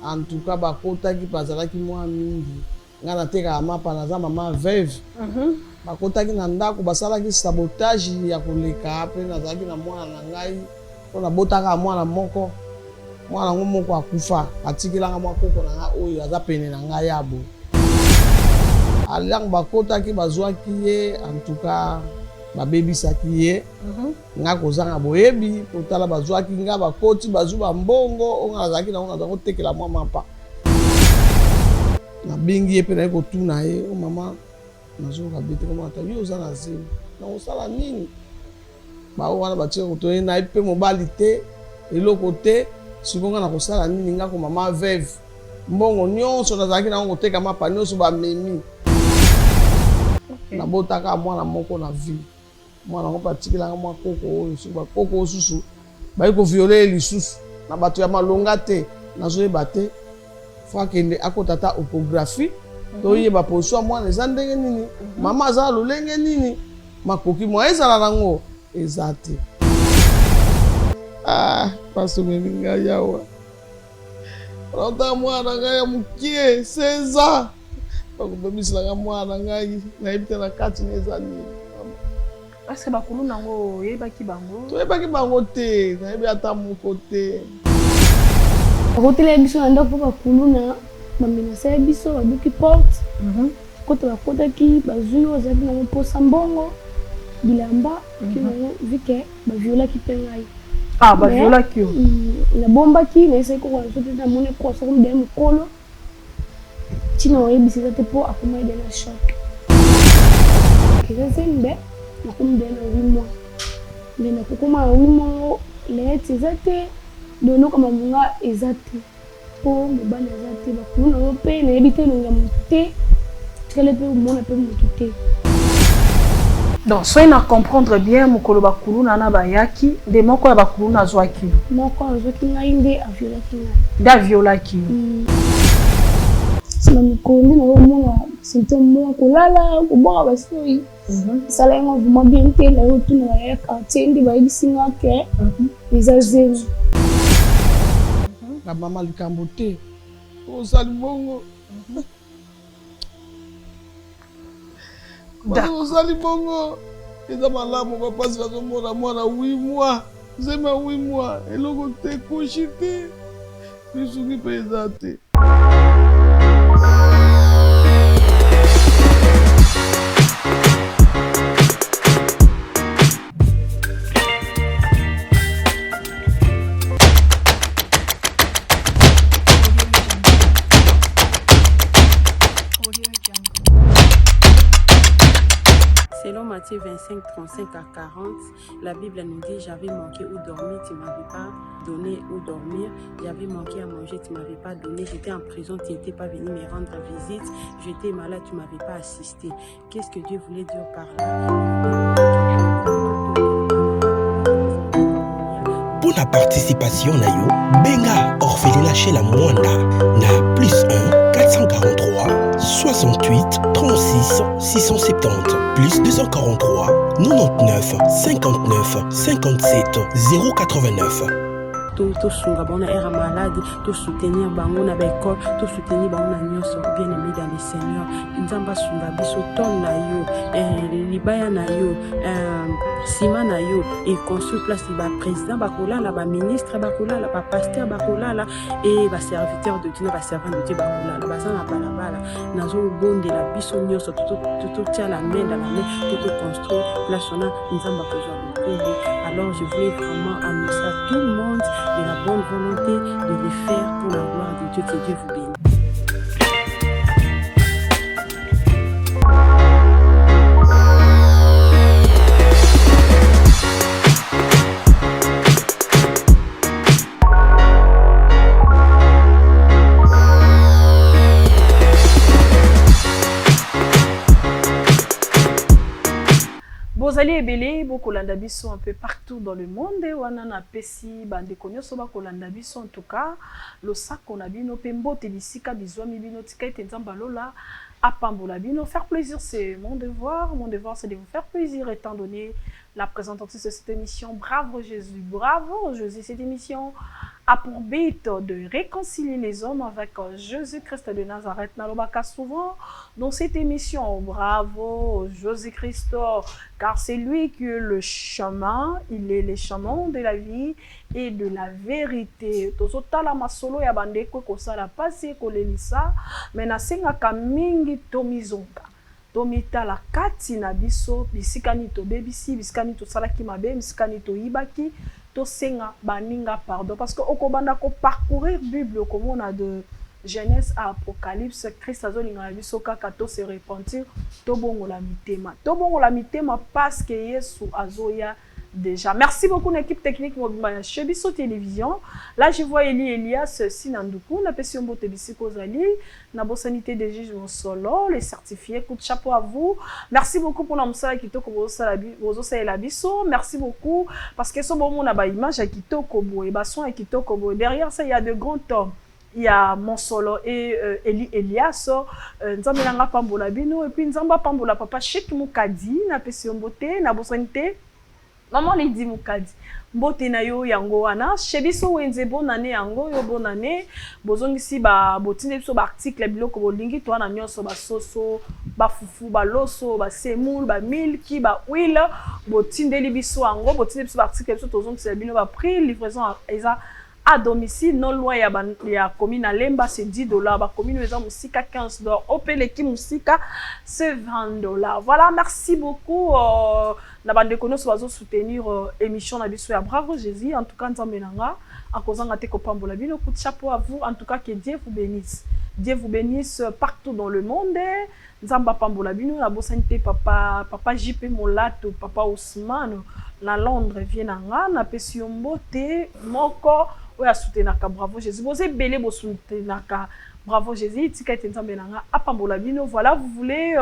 En tout cas bakota ki bazala ki mwa mingi nga na teka mapa naza mama veuve bakota ki na ndako basala ki sabotage ya koleka pe nazalaki na mwana na ngai mpona botaka mwana moko moko akufa atikilanga mwa koko na nga oyo aza pene na ngai yabo alang bakotaki bazwaki ye en tout cas babebisaki ye nga kozanga boyebi potala bazwaki nga bakoti bazwi bambongo onga nazalaki na onga zango tekela mwa mapa nabengi ye mpe naye kotuna ye o mama nazoka bete koma ata yo oza na zemi nakosala nini bao wana batika kotoye na ye mpe mobali te eloko te sikonga nakosala nini nga ko mama veuve mbongo nyonso nazalaki nango koteka mapa nyonso bamemi nabotaka mwana moko na vie mwana ngo patikilanga mwa koko oyo so bakoko osusu bayi koviole lisusu na bato ya malonga te nazoyeba te fo akende akotata opographie toyeba poswa mwana eza ndenge nini mama aza lolenge nini makoki mwa ezala nango eza te pasomeli ngai yawa naotaka mwana ngai ya mokie 16 ans bakobebiselanga mwana ngai nayebi te na kati na eza nini Est-ce que bakulu nango yebaki bango? Toyebaki bango te, nayebi ata moko te. Bakotela biso na ndako bakulu na bamenasa biso babuki porte. Kota bakotaki bazwi oyo azalaki nango mposa mbongo bilamba vike baviolaki mpe ngai. Baviolaki yo? Nabombaki naesaki koko na soki na mone kwa soko mdeye mokolo ntina oyebisi eza te mpo akoma ede na choc. Eza zembe nakomi de na 8 mois. Mais nakokoma na 8 mois leti eza te dono kama munga eza te. Po mobana eza te bakulu na yo mpe nayebi te elonga motu te tikale mpe omona mpe motu te. Donc soki na comprendre bien mokolo bakulu na bayaki nde moko ya bakulu nazwaki moko azwaki ngai nde aviolaki ngai nde aviolaki na mikolo nde nakomona sente mwa kolala kobwaka basoi esala yango vraiment bien te nayo tuna ya quartier nde bayebisi nga ke eza zemi na mama likambo te osali bongo osali bongo eza malamu bapasi bazomona mwana 8 mois zema 8 mois eloko te kushi te bisungi mpe eza te. Selon Matthieu 25, 35 à 40, la Bible nous dit « J'avais manqué où dormir, tu ne m'avais pas donné où dormir. J'avais manqué à manger, tu ne m'avais pas donné. J'étais en prison, tu n'étais pas venu me rendre visite. J'étais malade, tu ne m'avais pas assisté. » Qu'est-ce que Dieu voulait dire par là? Pour la participation na yo, benga orphelinat chez la Mwanda na +1 443 68 36 670 plus 243 99 59 57 089. Tout sunga bango na era malade, tout soutenir bango na l'école, tout soutenir bango na nyonso bien aimé dans le Seigneur. Nzamba sunga biso ton na yo, libaya na yo, sima na yo et construit place ba président bakolala, ba ministre bakolala, ba pasteur bakolala et ba serviteur de Dieu, ba servant de Dieu bakolala, ba sana balabala nazo bonde la biso nyonso tout tient la main dans la main tout construire place na nzamba kozwa. Alors je voulais vraiment annoncer à tout le monde de la bonne volonté de le faire pour la gloire de Dieu. Que Dieu vous bénisse. Bozali ebele bokolanda biso un peu partout dans le monde wana na pesi bande konyoso bakolanda biso en tout cas le sac on a bino pe mbote bisika bizwami bino tika ete nzamba lola apambola bino faire plaisir c'est mon devoir c'est de vous faire plaisir étant donné la présentatrice de cette émission. Bravo Jésus, bravo Jésus. Cette émission a pour but de réconcilier les hommes avec Jésus-Christ de Nazareth. Nalobaka souvent dans cette émission, bravo Jésus-Christ, car c'est lui qui est le chemin, il est le chemin de la vie et de la vérité. Tozotala masolo ya bandeko kosala pasi kolelisa, mais nasengaka mingi tomizonga. Tomitala kati na biso, bisikani to bebisi, bisikani to salaki mabe, bisikani to ibaki, to senga baninga pardon. Parce que okobanda ko parcourir Bible comme on a de Genèse à Apocalypse, Christ azolinga biso kaka to se repentir, to bongola mitema. To bongola mitema parce que Yesu azoya déjà. Merci beaucoup l'équipe technique Mobimaya Chebiso Télévision. Là je vois Elias Sinandoukou, na pesi mbote bisiko zali, na bosanité des juges mon solo, les certifiés, coup de chapeau à vous. Merci beaucoup pour namsala kitoko bozo la biso. Merci beaucoup parce que ce moment on a ba image à kitoko boy, ba son à kitoko boy. Derrière ça il y a de grands hommes. Il y a mon solo et Elias, nzambe nanga pambola bino et puis nzamba pambola papa Cheikh Mukadi na pesi mbote na bosanité. Maman Lady Mukadi, mbote na yo yango wana, chebiso wenze bonne année yango yo bonne année, bozongisi ba botine biso ba article biloko bolingi to na nyonso ba soso, ba fufu, ba loso, ba semoule, ba milki, ba huile, botinde biso yango, botine biso ba article biso tozongisi bino ba prix livraison eza à domicile non loin ya commune Lemba c'est $10, ba commune eza musika $15, opeleki musika c'est $20. Voilà, merci beaucoup na bande kono so bazo soutenir émission na biso ya Bravo Jésus. En tout cas nzambe nanga akozanga te ko pambola bino, coup de chapeau à vous. En tout cas que Dieu vous bénisse. Dieu vous bénisse partout dans le monde. Nzamba pambola bino na bosanité papa JP Molato, papa Ousmane na Londres vienanga na pesi mbote moko oya soutenaka Bravo Jésus. Vous êtes belé bo soutenaka Bravo Jésus tika nzambe nanga apambola bino. Voilà, vous voulez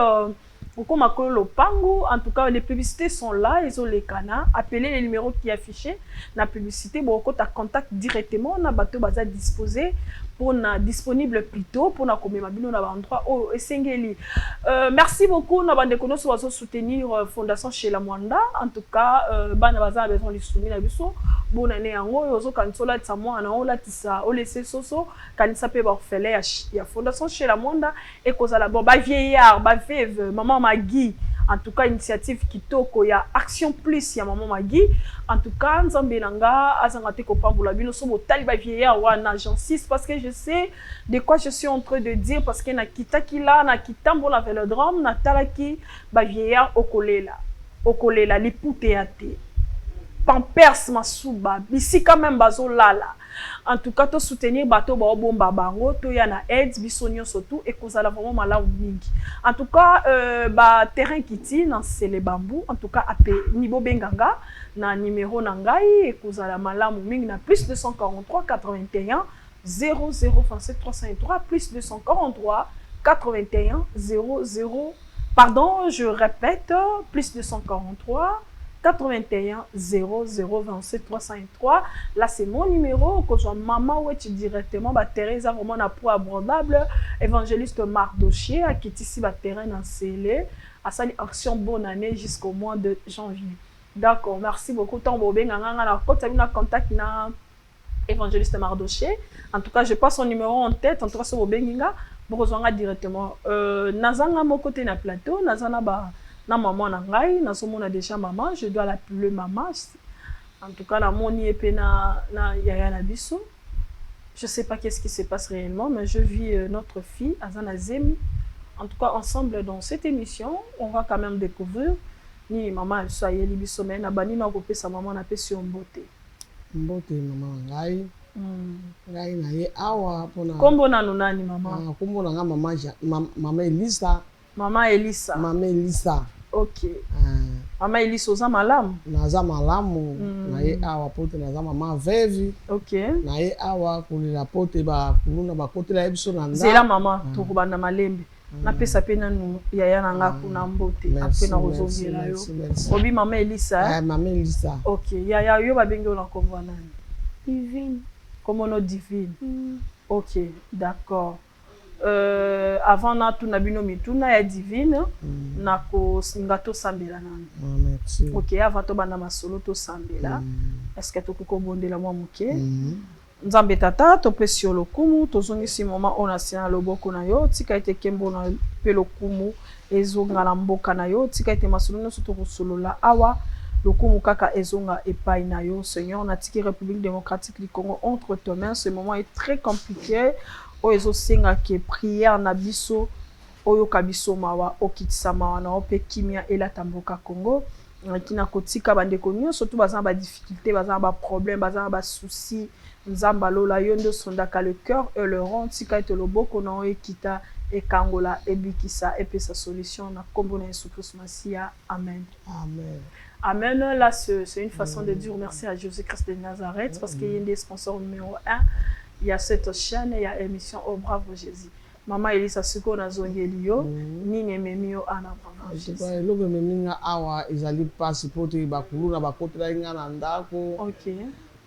comme le pango, en tout cas les publicités sont là, ils ont les canaux. Appelez les numéros qui est affiché. La publicité, bon, quand tu as contact directement, on a bateau bazar disposé pour disponible plutôt pour na comme mabino na endroit oh esengeli. Merci beaucoup na bande kono so soutenir Fondation chez la Mwanda. En tout cas, bana bazar besoin de soutenir la biso. Bonne année yango yozo kansola tsamwa na ola tisa o laisser soso kanisa pe ba orphelin ya Fondation chez la Mwanda et kozala bon ba vieillard, ba veuve, maman Magui. En tout cas, initiative kitoko ya Action Plus ya maman Magui. En tout cas, nzambe nanga azangate ko pambola bino so botali ba vieillard wana j'insiste parce que je sais de quoi je suis en train de dire parce que na kitaki la na kitambo la vélodrome na talaki ba vieillard okolela lipute ate pampers masuba bisika même bazo lala. En tout cas, to soutenir bateau ba bomba bango to ya na aide bisonyo surtout et kozala vraiment malamu mingi. En tout cas, ba terrain kiti na c'est les bambous. En tout cas, appel niveau benganga na numéro nangai et kozala malamu mingi na plus 243 81 00 27 303 plus 243 81 00. Pardon, je répète, plus 243 81 00 27 303. Là, c'est mon numéro. Que soit maman ou tu directement, bah, Teresa vraiment n'a pour abordable. Évangéliste Mardochier, à qui ici, bah, terrain en scellé. À sa action bonne année jusqu'au mois de janvier. D'accord, merci beaucoup. Tant bobé, na contact na Évangéliste Mardochier. En tout cas, je passe son numéro en tête. En tout cas, ce bobé, vous rejoindra directement. Nazanga, mon côté, na plateau. Nazana, bah, na maman na ngai na somo na déjà maman, je dois l'appeler maman. En tout cas la moni epé na yaya na biso. Je sais pas qu'est-ce qui se passe réellement, mais je vis notre fille Azana Zemi. En tout cas ensemble dans cette émission, on va quand même découvrir ni maman soyez libiso mais na bani na kopé sa maman na pesi mbote. Mbote maman ngai. Ngai na ye awa pona. Kombo na nani maman? Kombo na nga maman Elisa. Maman Elisa. Maman Elisa. Ok. Maman Elisa oza malamu. Naza malamu. Na ye awa pote naza maman veuve. Ok. Na ye awa kulela pote ba kuluna ba kote la ebiso na nda. Zela maman tokubanda malembe. Na pesa pe nanu yaya nanga kuna mbote. Ape na ozongela yo. Obi maman Elisa. Maman Elisa. Ok. Yaya yo ba bengi ona kombo nani? Divine. Comme no Divine. Ok, d'accord. avant na tuna bino mituna ya divine na kosinga tosambela nani. Merci. Ok, avant to banda masolo tosambela. Est-ce que tokoki kobondela mwa moke? Nzambe tata topesi yo lokumu tozongisi moma ona sina loboko na yo tika ete kembo na pe lokumu ezonga na mboka na yo tika ete masolo nyonso tokosolola awa lokumu kaka ezonga epai na yo. Seigneur, na tiki République démocratique du Congo entre tes mains. Ce moment est très compliqué. Oezo senga ke prière na biso oyo kabiso mawa okitisa mawa na ope kimia elata mboka Congo. Kina kotika bandeko nyonso to bazana ba difficulté, bazana ba problème, bazana ba souci. Nzamba lola yondo sondaka le cœur et le rond tika ete loboko na o ekita ekangola ebikisa epesa solution na kombo na Yesu Christ Masia. Amen. Amen. Amen. Là, c'est une façon de dire merci à Jésus-Christ de Nazareth parce qu'il y a des sponsors numéro 1. Il y a cette chaîne, il y a l'émission Oh Bravo Jésus. Maman Elisa Suko na Zongelio, Nini Memio Anna Bravo Jésus. Je sais pas, minga awa ezali pasi pote bakulu na bakotela inga na ndako. Ok.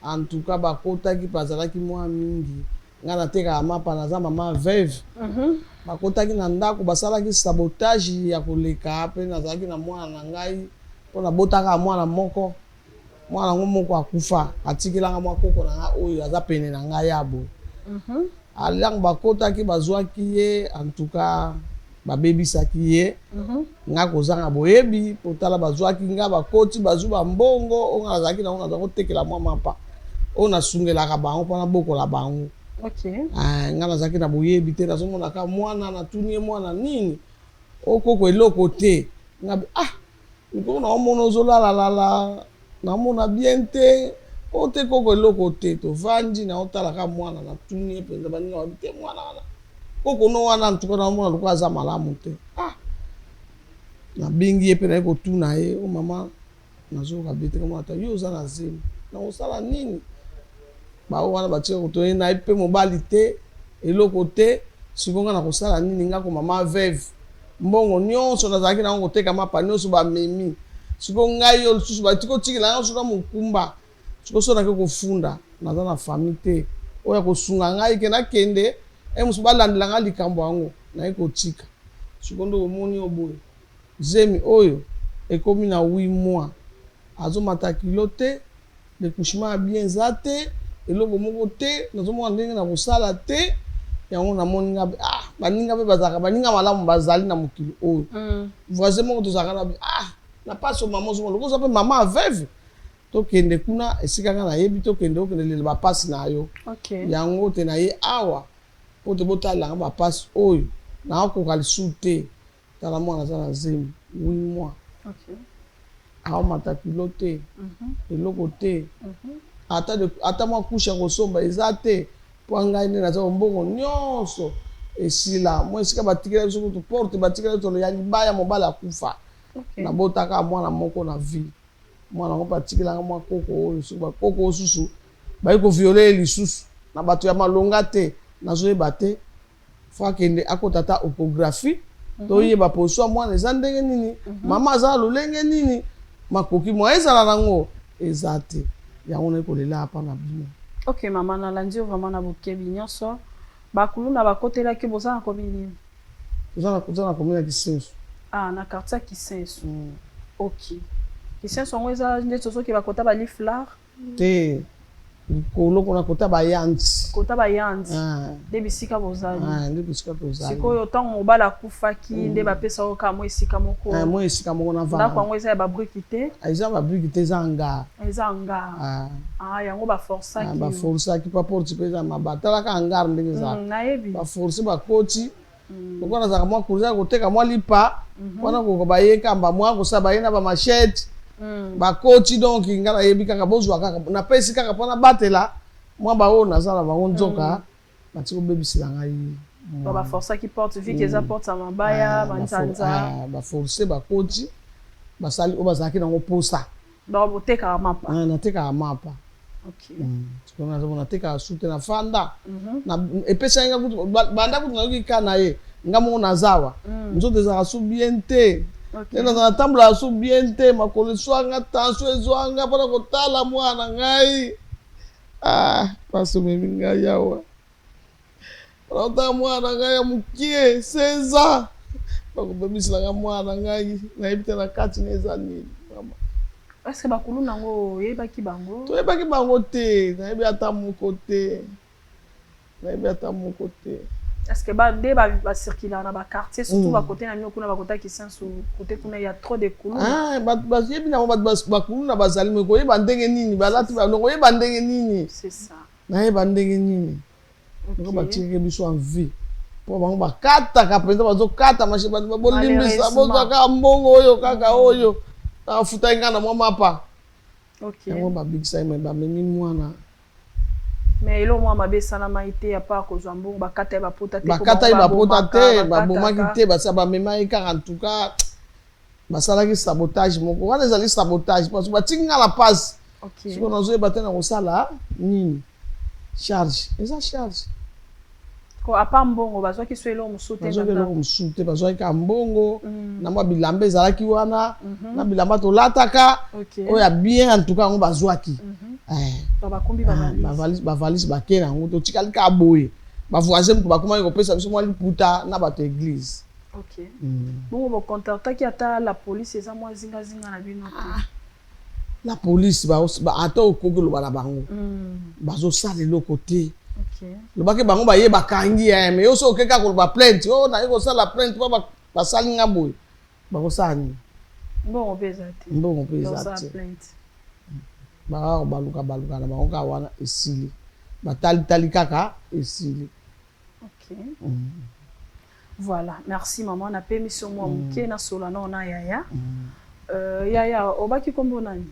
En tout cas bakota ki pazala ki mwa mingi. Nga na teka mapa na za mama veuve. Bakota ki na ndako basala ki sabotage ya koleka pe na zaki na mwana na ngai. Pona botaka mwana moko. Mwana moko akufa atikilanga mwa koko na nga oyo aza pene na ngai yabo. Alang bakota ki bazwaki ye en tout cas babebisaki ye. Nga kozanga boyebi potala bazwaki nga bakoti bazu ba mbongo onga zaki na onga zango tekela mwa mapa. Ona sungelaka bango pona bokola bango. Ok. Nga nazaki na boyebi te nazomona ka mwana na tunie mwana nini. Okoko eloko te. Nga niko na omona ozolala lala na mona bien te o te koko eloko te to vanji na otalaka mwana na tunie penza baninga babite mwana wana koko no wana ntuko na mona lokwa za malamu te na bingi ye pe na ko tuna ye o mama nazoka bete kama ata yo za na zemi na osala nini ba wana batika ko to na ipe mobali te eloko te sikonga na kosala nini nga ko mama veuve mbongo nyonso nazalaki na ngo teka mapa nyonso ba memi siko ngai yo susu ba tiko tikila nyonso na mukumba siko so na ke kofunda naza na famille te oya kosunga ngai ke na kende musu balandela nga likambo yango na ko tika siko ndo omoni oboye zemi oyo ekomi na 8 mois azomata kilo te le couchement bien zate eloko moko te nazomona ndenge na kosala te yango namoni nga baninga pe bazaka baninga malamu bazali na mokili oyo voisin moko tozaka na na paso mama zo lokoza pe mama veuve tokende kuna esika nga na yebi tokende okende le bapasi na yo yango te na ye awa po te botalanga bapasi oyo na akoka lisu te tala mwana za na zemi 8 mois aomata kilo te eloko te ata mwa kusha kosomba eza te po ngai nde naza mbongo nyonso esila mo esika batikela biso kutu porte batikela tolo ya libaya mobala akufa na botaka mwana moko na vie mwana ngo batikela mwa koko oyo so bakoko osusu bayi ko violer lisusu na bato ya malonga te nazoyeba te fakende akotata okographie toyeba poswa mwana eza ndenge nini mama aza lolenge nini makoki mwa ezala nango eza te yango na ekolela apa na bino. Ok, maman, na landi vraiment na bokebi nyonso bakulu na bakotela ki boza na komini boza na komini Kisenso na quartier Kisenso. Ok, Kisenso ngo eza nde soki bakota ba liflar te koloko na kota bayanzi nde bisika bozali nde bisika tozali sikoyo ntango mobala akufaki nde bapesa yo ka mwa esika moko na vanda ndako yango eza ya babriki te eza babriki te eza ngara yango baforsaki pa porte mpe eza mabata talaka ngara ndenge ezaka nayebi baforse bakoti lokola nazalaka mwa kurza koteka mwa lipa wana koko bayekamba mwa kosala baye na bamashete bakoti donc nga nayebi kaka bozwa kaka napesi kaka mpona batela mwa baoyo nazala bango nzoka bati kobebisela ngai baforsaki porte vi eza porte ya mabaya banzanza baforse bakoti basali oyo bazalaki nango posa batekaka mapa natekaka mapa natekaka sute na fanda epesai nga kutu banda kutu nayoki ka na ye nga moko nazawa nzoto ezalaka su bien te tena natambola su bien te makolo eswanga tension ezwanga mpona kotala mwana ngai pasi omemi ngai awa Ota mwana ngai ya mukie 16 ans. Bakobebisela mwana ngai nayebi te na kati neza nini. Est-ce que bakulu nango yebaki bango? Toyebaki bango te, nayebi ata moko te. Est-ce que ba circuler dans ba quartier surtout ba côté na kuna ba côté qui sent sur côté kuna il y a trop de couleurs. Ah, ba yebi na ba kulu na bazali me ko yeba ndenge nini balati ba no yeba ndenge nini. C'est ça. Na yeba ndenge nini. Ngo ba tireke biso en vie. Po bango ba kata ka penda bazo kata mashi ba bolimbisa bozo ka mbongo oyo kaka oyo. Ta futa ngana mwa mapa. OK. Ngo ba big sai me ba memi mwana. Mais elo mwa mabesa na maité à part ko zwambo bakata ba pota te ba bomaki te ba saba mema eka en tout cas basalaki sabotage moko wana ezali sabotage parce que batinga la passe. OK. Siko nazo ba tena kosala nini charge eza charge ko apa mbongo bazwaki so elo musute bazwaki elo musute bazwaki ka mbongo na mwa bilamba ezalaki wana na bilamba tolataka oya bien en tout cas ngo bazwaki ba valise bakena ngo to tikali ka boye ba voisin ko bakoma ko pesa biso mwa liputa na bato église. OK. Bon bo contactaki ata la police eza mwa zinga na bino te. La police ba ata okogelo bana bango bazo sala eloko te. OK. Lobaki bango ba ye bakangi mais yo so okeka ko ba plainte na yo ko sala plainte ba sali nga boye bango sani. Bon bezate. Bon bezate. Baluka na bango ka wana esili. Batali kaka esili. OK. Voilà, merci maman na permission moi muke na solana na yaya. Yaya obaki kombo nani?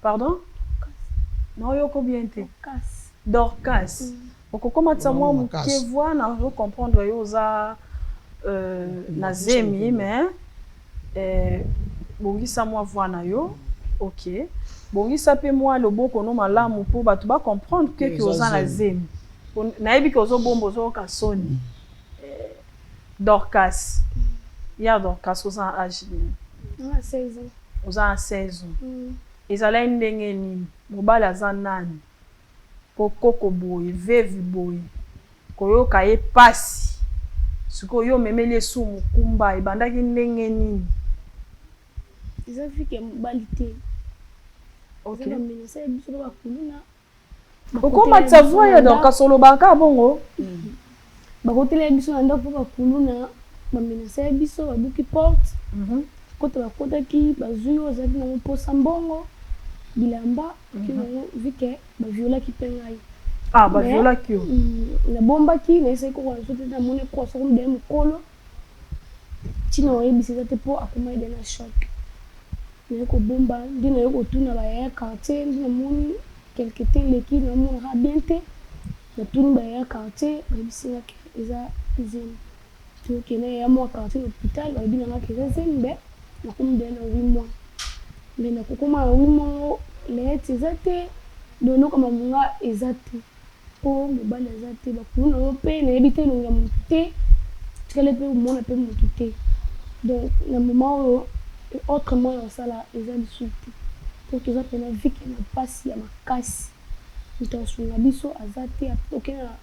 Pardon? Non yo ko bien te. Dorcas. Okokoma tsa moi muke voix na je comprendre yo za na zemi mais bongisa moi voix na yo. OK. Bongisa pe moi loboko no malamu po batu ba comprendre que oza na zemi. Nayebi ke ozo bombo zo ka soni. Dorcas. Ya Dorcas oza âge. On a 16 ans. Oza 16 ans. Ezala ndenge nini? Mobali aza nani? Kokoko boye, vevi boye. Koyoka ye pasi. Siko yo memeli su mukumba ebandaki ndenge nini? Eza fike mobali te. OK. Eza menasa biso ba kuluna. Okoma tsavoya ya Dorcas olobaka bongo? Bakotela biso na ndako ba kuluna ba menasa biso babuki porte. Kota bakotaki bazui ozaki na mposa mbongo bilamba ki vike ba violaki pengai. Ah ba violaki yo. Na bombaki na ese ko kwa sote na mone ko so ko dem kolo. Tino ebisisa te po akoma ide na shock. Na ko bomba ndina yo ko tuna ba ya quartier ndina moni quelque temps leki na mona ra bien te. Na tuni ba ya quartier ba bisisa ke eza zemi. Tu kene ya mo quartier l'hôpital ba bina nga ke zemi be na kum de na 8 mois. Mais na kokoma 8 mois les ezate dono kama munga ezate. Po mobali ezate ba kuna yo pe na ebite longa muté. Tukale pe mona pe muté. Donc na moment autrement ça là ezali souti. Pour que ça pena vike na pasi ya makasi. Mutasunga biso azate atokena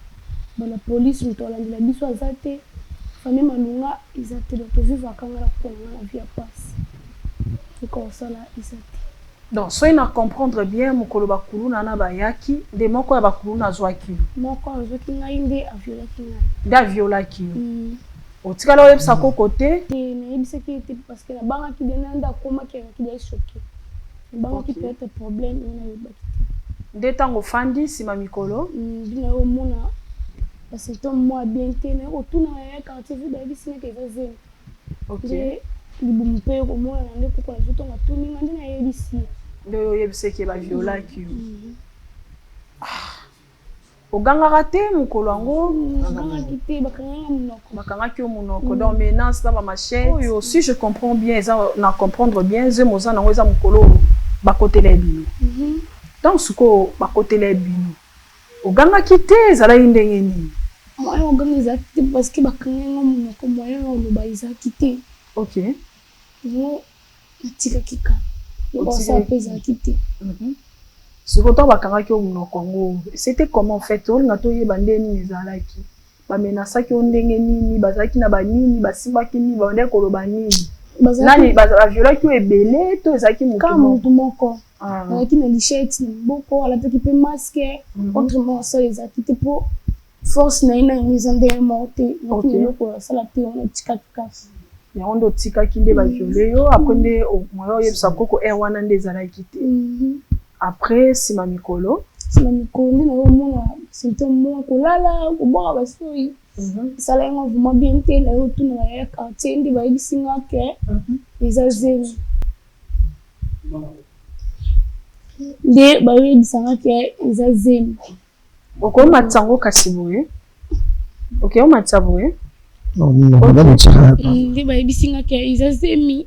bana police mutolanda biso azate. Famille malunga ezate donc vivre akanga pour la vie à passe. Et comme ça là ezate. Donc so ina comprendre bien mukolo bakulu na bayaki de moko ya bakulu na zwaki. Moko azwaki ngai nde aviolaki ngai. Da violaki. Otikala ole psa ko côté te na ebisa ki te parce que la banque qui donne nda koma ki ya choqué. La banque qui peut être problème na yebaki. De tango fandi sima mikolo. Bina yo mona parce que ton moi bien te na retourna ya quartier vu ba ebisi na ke zazeli. OK. Libumu pe ko mona na ndeko kwa zoto ngatuni ngandi na yebisi. Ndio yebise ke ba violaki. Oganga raté mukolo ngo ngaki te bakanga munoko. Bakanga ki munoko donc menace na ba machette. Oh si je comprends bien ça na comprendre bien zemoza na ngweza mukolo bakotela bino. Donc suko bakotela bino. Oganga ki te zala ndenge nini? Moi oganga exact parce que bakanga munoko moyen no ba izaki te. OK. Mo natika kika. On ça pesa kite. Ce que toi bakangaki au Congo, c'était comment en fait? On a toyé bandeni ezalaki. Ba menasaki ondenge nini, bazaki na banini, basimbaki ni bande koloba nini. Nani ba violaki ebele to ezaki mutu. Kama mutu moko. Bazaki na lichette na boko, alataki pe masque, autrement ça les a quitté pour force na ina mizande monter. OK. Loko sala te on tika tika. Ya ondo tika kinde ba violé yo, après nde o moyo yebisa koko wana nde ezalaki te. Après sima mikolo nde na omona symptôme moko kolala koboka basoi esala yango vraiment bien te na yo tuna ya quartier nde bayebisinga ke eza zero nde bayebisanga ke eza zero okomatisa yango kasi boye omatisa boye nde bayebisinga ke eza zemi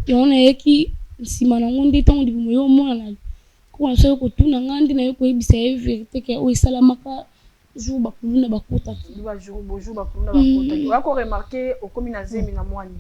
yango nayeki nsima nango nde ntango libumo yo omona na kwa so ko tuna ngandi na yo ko ibisa ye vérité ke o isalamaka jour bakuluna bakota ba jour bakuluna bakota tu ako remarquer au comme na zemi na mwani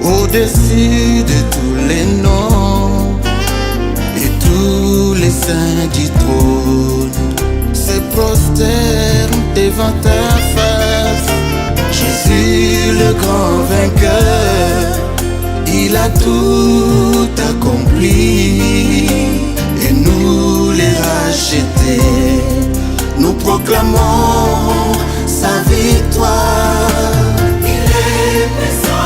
Au-dessus de tous les noms et tous les saints du trône se prosternent devant ta face. Jésus le grand vainqueur, il a tout accompli et nous les rachetés, nous proclamons sa victoire. Il est puissant.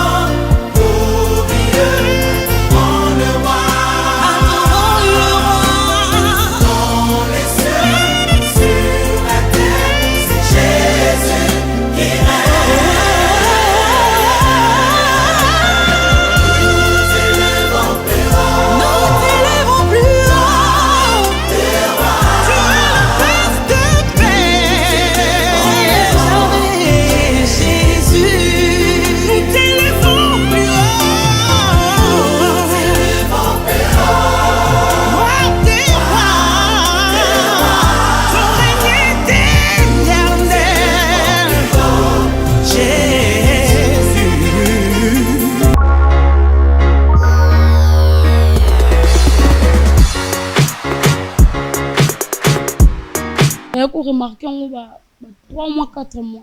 remarqué on va 3 mois 4 mois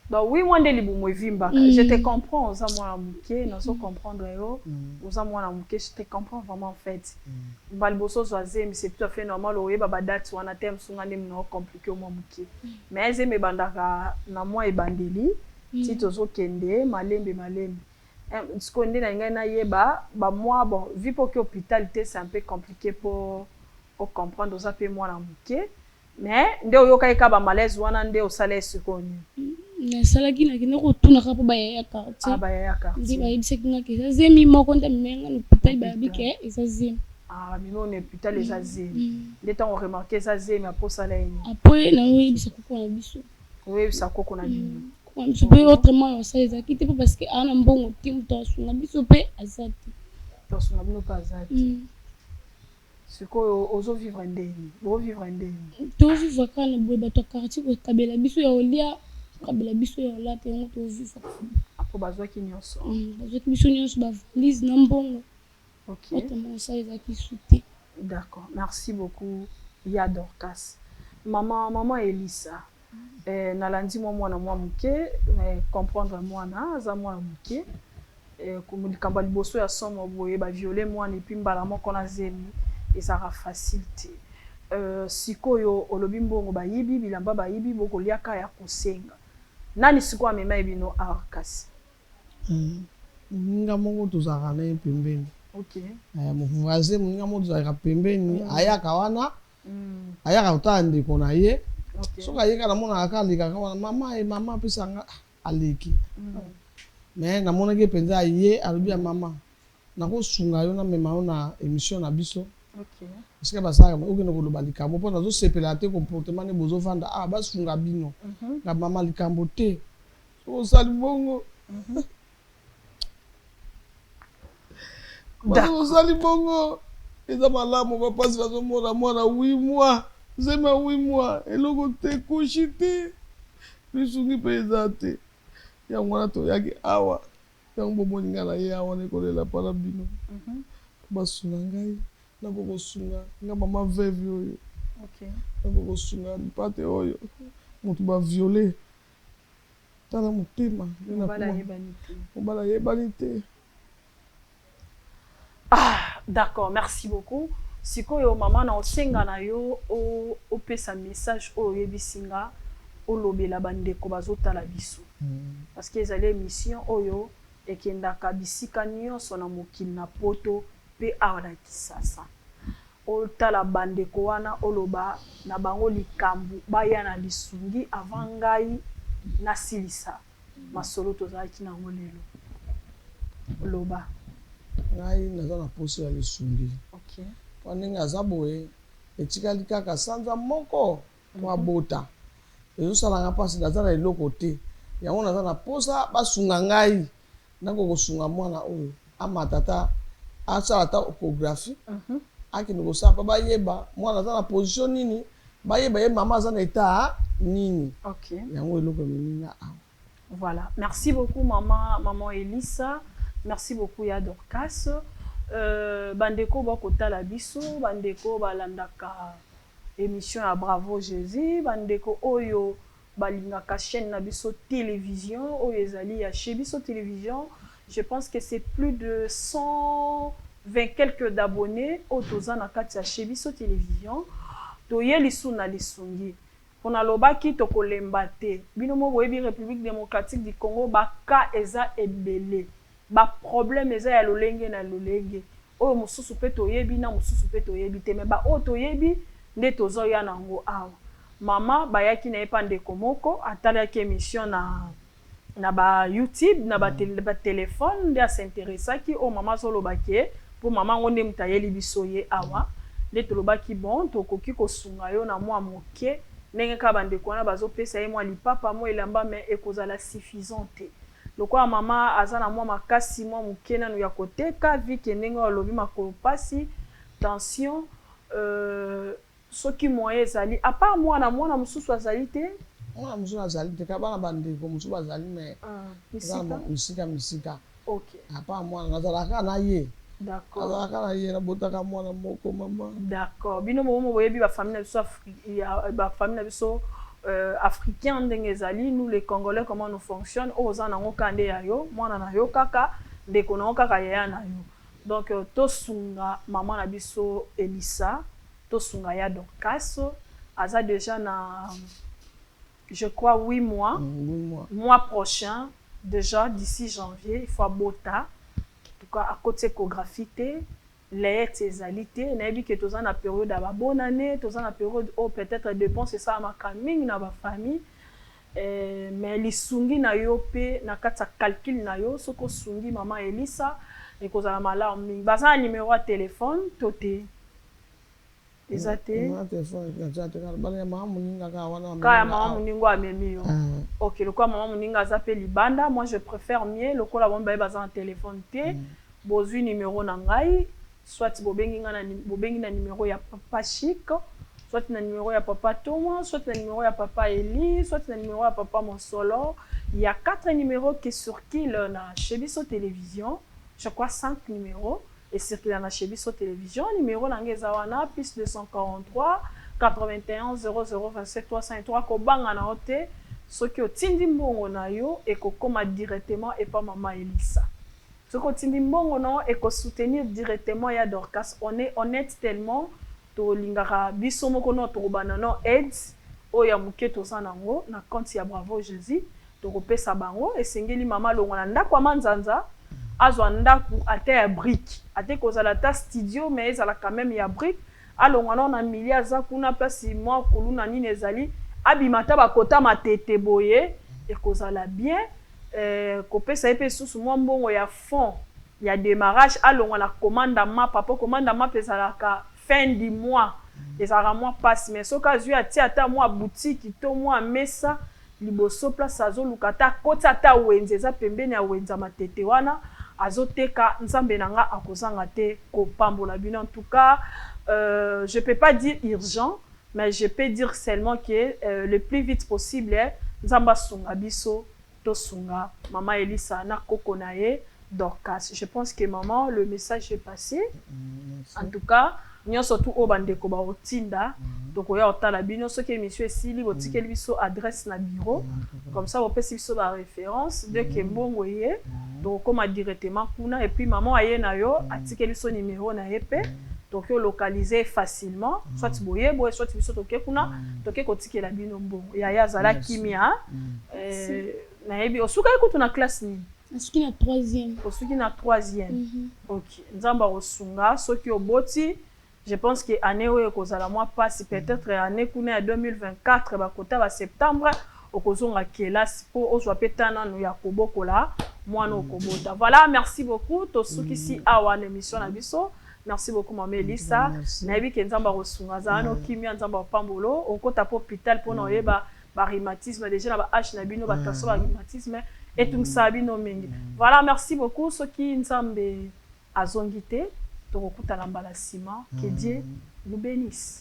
bah oui moi ndeli bu mwevimba je te comprends oza mwana muke nazo comprendre yo oza mwana muke je te comprends vraiment en fait balboso zoazemi c'est tout à fait normal oyeba ba date wana tem sunga ndem no compliqué au mwa muke mais ezeme bandaka na mwa ebandeli ti tozo kende malembe sko nde na ngai na yeba ba mwa bon vu pour que hôpital c'est un peu compliqué pour comprendre oza pe mwana muke mais nde oyoka ka ba malaise wana nde osala esikoni na salaki na kine ko tuna ka po ba ya quartier ba ya quartier ndi ba yebise kinga ke za zemi moko nda menga no hôpital ba bike eza zemi mimi on hôpital eza zemi nde tant on remarquer eza zemi apo sala eni après na yebisa koko na biso oyebisa koko na bino ko biso pe autrement on sa eza kite po parce que ana mbongo tim to sunga biso pe azati to sunga bino pa azati siko ozo vivre ndeni bo vivre ndeni to vivre kana bo ba to quartier ko kabela biso ya olia kabela biso ya ola te ngo to vivre apo bazwa ki nyonso bazwa ki biso nyonso ba valise na mbongo OK autrement ça les a qui sauté d'accord merci beaucoup ya Dorcas maman Elisa nalandi mwana muke comprendre mwana za mwana muke comme likamba liboso ya somo boye ba violer mwana epi mbala moko na zemi ezara facilité sikoyo olobi mbongo bayibi bilamba bayibi bokoliaka ya kosenga nani siko amema ebino akasi nga moko tozaka na pembeni OK. Voisin moninga mozalaka pembeni ayaka wana ayaka kotala ndeko na ye soki ayeka namonaka kaka alekaka wana mama apesanga aleki mais namonaki mpenza aye alobi ya mama nakosunga yo namema yo na émission na biso esika basalaka okende koloba likambo mpo nazosepela te comportement ne bozovanda basunga bino nga mama likambo te osali bongo osali bongo eza malamu bapasi bazomona mwana 8 mois zema 8 mois eloko te kushi te lisungi mpe eza te yango wana toyaki awa yango bomoni nga na ye awa nekolela mpana bino basunga ngai nakokosunga nga mama veve oyo nakokosunga lipate oyo moto baviole tala motema mobala yebani te. D'accord, merci beaucoup. Sikoyo mama na osenga na yo opesa message oyo yebisinga olobela bandeko bazotala biso. Parce que ezali émission oyo ekendaka bisika nyonso na mokili na poto pe awa na Kisasa. Otala bandeko wana oloba na bango likambu baya na lisungi avant ngai na silisa masolo tozalaki nango lelo. Oloba ngai naza na poso ya lisungi mpo ndenge aza boye etikali kaka sanza moko po abota ezosalanga mpasi naza na eloko te yango naza na posa basunga ngai nakokosunga mwana oyo amatata asala ta okographie akende kosala mpa bayeba mwana aza na position nini bayeba ye mama aza na eta nini yango eloko ememinga awa. Voilà, merci beaucoup maman Elissa. Merci beaucoup ya Dorcas. Bandeko bakotala biso, bandeko balandaka émission ya Bravo Jésus, bandeko oyo balingaka chaîne na biso télévision, oyo ezali ya chez biso télévision. Je pense que c'est plus de 120 quelques d'abonnés au toza na kati ya chez biso télévision. Toye lisu na lisungi. Pona lobaki tokolemba te. Bino mo boyebi République démocratique du Congo baka eza ebele. Ba problème eza ya lolenge na lolenge oyo mosusu pe toyebi na mosusu pe toyebi te me ba oyo toyebi nde tozoya nango awa mama bayaki na ye pa ndeko moko atalaki émission na ba YouTube na ba téléphone nde asinteresaki oyo mama azolobaki po mama ngo nde mutu ayeli biso ye awa nde tolobaki bon tokoki kosunga yo na mwa moke ndenge kaka bandeko wana bazopesa ye mwa lipapa mo elamba me ekozala suffisant te. Lokwa mama azana mwa makasi mwa mukena no ya koteka vike ndenge olobi makolo pasi tension soki moye ezali à part mwana mususu azali te mwana mususu azali te ka bana bandeko mususu azali me misika OK à part mwana nazalaka na ye d'accord azalaka na ye na botaka mwana moko mama d'accord bino mo boyebi ba famille na biso ba famille na biso africain ndenge ezali nous les Congolais comment nous fonctionne oza nango kande ya yo mwana na yo kaka ndeko nango kaka ya na yo donc tosunga maman na biso Elissa tosunga ya Dorcas aza déjà na je crois 8 mois mois prochain déjà d'ici janvier il faut abota en tout cas à côté échographie te les ezalité nayebi que toza na période ya bonne année toza na période où peut-être dépense ça ma famille na ba famille mais lisungi na yo pe na kata calcul na yo soko sungi maman Elissa et kozala malamu mingi baza numéro ya téléphone toté ezate na téléphone ya téléphone bana mama muninga ka wana ka mama muningo amemi yo OK le quoi maman muninga azape libanda moi je préfère mieux le quoi la bomba baza en téléphone te bozui numéro na ngai soit bobengi na numéro ya papa Chic, soit na numéro ya papa Thomas, soit na numéro ya papa Eli, soit na numéro ya papa Monsolo. Il y a 4 numéros qui circulent na chez Biso Télévision. Je crois 5 numéros et circulent na chez Biso Télévision. Numéro nangeza wana plus 243 81 00 27 303 ko banga na hote soki otindi mbongo na yo et ko koma directement et pas maman Elissa. Ce qu'on dit bon non et qu'on soutenir directement ya Dorcas on est honnête tellement to lingara biso moko no to banano aide o ya muke to sanango na compte ya Bravo Jésus to kopesa bango et sengeli mama longo na ndako manzanza azwa ndaku ate ya brique ate kozala ta studio mais ezala quand même ya brique alongana na milieu aza kuna place moi kuluna nini ezali abimata bakota matete boye ekozala bien kopesa epe susu mwa mbongo ya fond ya démarrage alongana commandement papa commandement ezalaka fin du mois ezalaka mois passe mais soki azwi atie ata mwa boutique to mwa mesa liboso place azoluka ta koti ata wenze eza pembeni ya wenza matete wana azoteka nzambe nanga akozanga te kopambola bino. En tout cas je peux pas dire urgent mais je peux dire seulement que le plus vite possible nzamba sunga biso to sunga mama Elisa na koko na ye Dorcas. Je pense que maman le message est passé. En tout cas nyonso tu obandeko ba otinda donc oya otala bino soki émission esili botikeli biso adresse na bureau comme ça opesi biso ba référence de que mbongo ye donc comme directement kuna et puis maman aye na yo atikeli biso numéro na yepe donc yo localiser facilement soit boye boye soit biso toke kuna toke kotikela bino mbongo ya zala kimia na yebi osuka ekutu na classe ni Osuki na 3e. Osuki na 3e. OK. Nzamba osunga soki oboti. Je pense que année où ekozala mois passe peut-être année kuna 2024 ba kota ba septembre okozonga kelasi po ozwa petana no ya kobokola mwana okobota. Voilà, merci beaucoup to suki si awa na émission na biso. Merci beaucoup maman Elisa. Na yebi ke nzamba osunga zano kimia nzamba pambolo okota po hôpital pour na yeba ba rhumatisme déjà na ba H na bino ba taso ba rhumatisme et tout ça bino mingi. Voilà, merci beaucoup soki nzambe azongite. Que Dieu nous bénisse.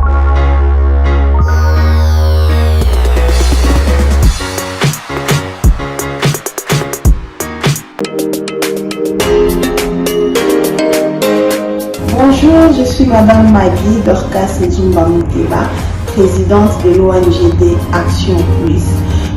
Bonjour, je suis Madame Maggie Dorcas Nzumba Muteba, présidente de l'ONGD Action Plus.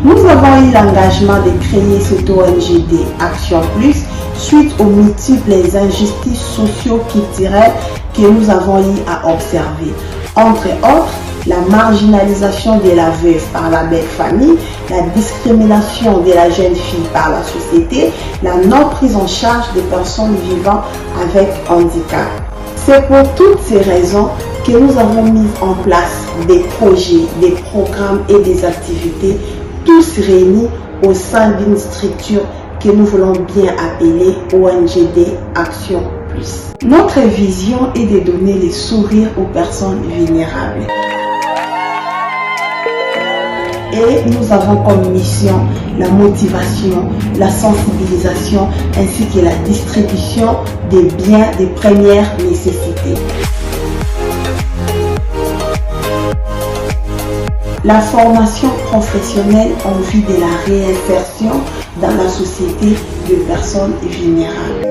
Nous avons eu l'engagement de créer cette ONGD Action Plus suite aux multiples injustices socio-culturelles que nous avons eu à observer. Entre autres, la marginalisation de la veuve par la belle famille, la discrimination de la jeune fille par la société, la non prise en charge des personnes vivant avec handicap. C'est pour toutes ces raisons que nous avons mis en place des projets, des programmes et des activités, tous réunis au sein d'une structure que nous voulons bien appeler ONGD Action Plus. Notre vision est de donner les sourires aux personnes vulnérables. Et nous avons comme mission la motivation, la sensibilisation ainsi que la distribution des biens de première nécessité. La formation professionnelle en vue de la réinsertion dans la société de personnes vulnérables.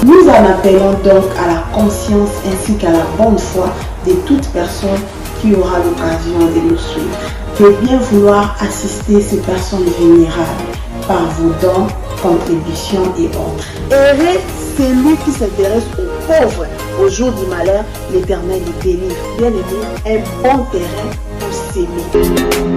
Nous en appelons donc à la conscience ainsi qu'à la bonne foi de toute personne qui aura l'occasion de nous suivre, de bien vouloir assister ces personnes vulnérables par vos dons, contributions et autres. Heureux celui qui s'intéresse aux pauvres. Au jour du malheur, l'Éternel les délivre. Bien aimé, un bon terrain pour s'aimer.